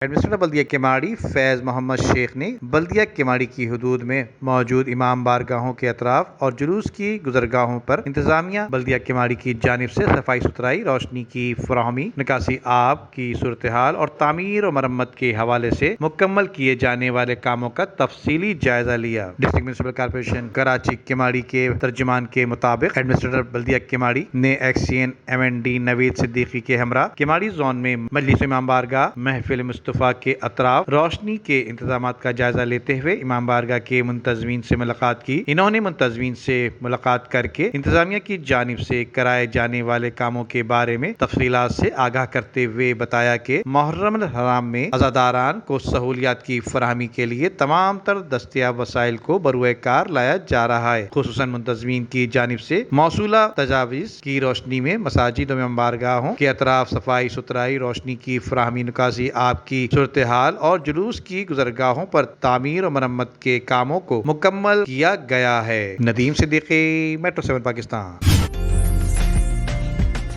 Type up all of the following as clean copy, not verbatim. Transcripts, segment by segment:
Administrator بلدیہ کیماڑی فیض محمد شیخ نے بلدیہ کیماڑی کی حدود میں موجود امام بارگاہوں کے اطراف اور جلوس کی گزرگاہوں پر انتظامیہ بلدیہ کیماڑی کی جانب سے صفائی ستھرائی، روشنی کی فراہمی، نکاسی آب کی صورتحال اور تعمیر و مرمت کے حوالے سے مکمل کیے جانے والے کاموں کا تفصیلی جائزہ لیا۔ District municipal corporation Karachi Keamari کے ترجمان کے مطابق ایڈمنسٹریٹر بلدیہ کیماڑی نے ایکسین MND نوید صدیقی کے ہمراہ کیماڑی زون میں مجلس امام بارگاہ محفل مصطفیٰ کے اطراف روشنی کے انتظامات کا جائزہ لیتے ہوئے امام بارگاہ کے منتظمین سے ملاقات کی۔ انہوں نے منتظمین سے ملاقات کر کے انتظامیہ کی جانب سے کرائے جانے والے کاموں کے بارے میں تفصیلات سے آگاہ کرتے ہوئے بتایا کہ محرم الحرام میں عزاداران کو سہولیات کی فراہمی کے لیے تمام تر دستیاب وسائل کو بروئے کار لایا جا رہا ہے۔ خصوصاً منتظمین کی جانب سے موصولہ تجاویز کی روشنی میں مساجد و امام بارگاہوں کے اطراف صفائی ستھرائی، روشنی کی فراہمی، نکاسی آب کی صورتحال اور جلوس کی گزرگاہوں پر تعمیر و مرمت کے کاموں کو مکمل کیا گیا ہے۔ ندیم صدیقی، میٹرو 7 پاکستان۔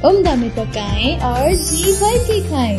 عمدہ میں پکائیں اور جی بھر کے کھائیں۔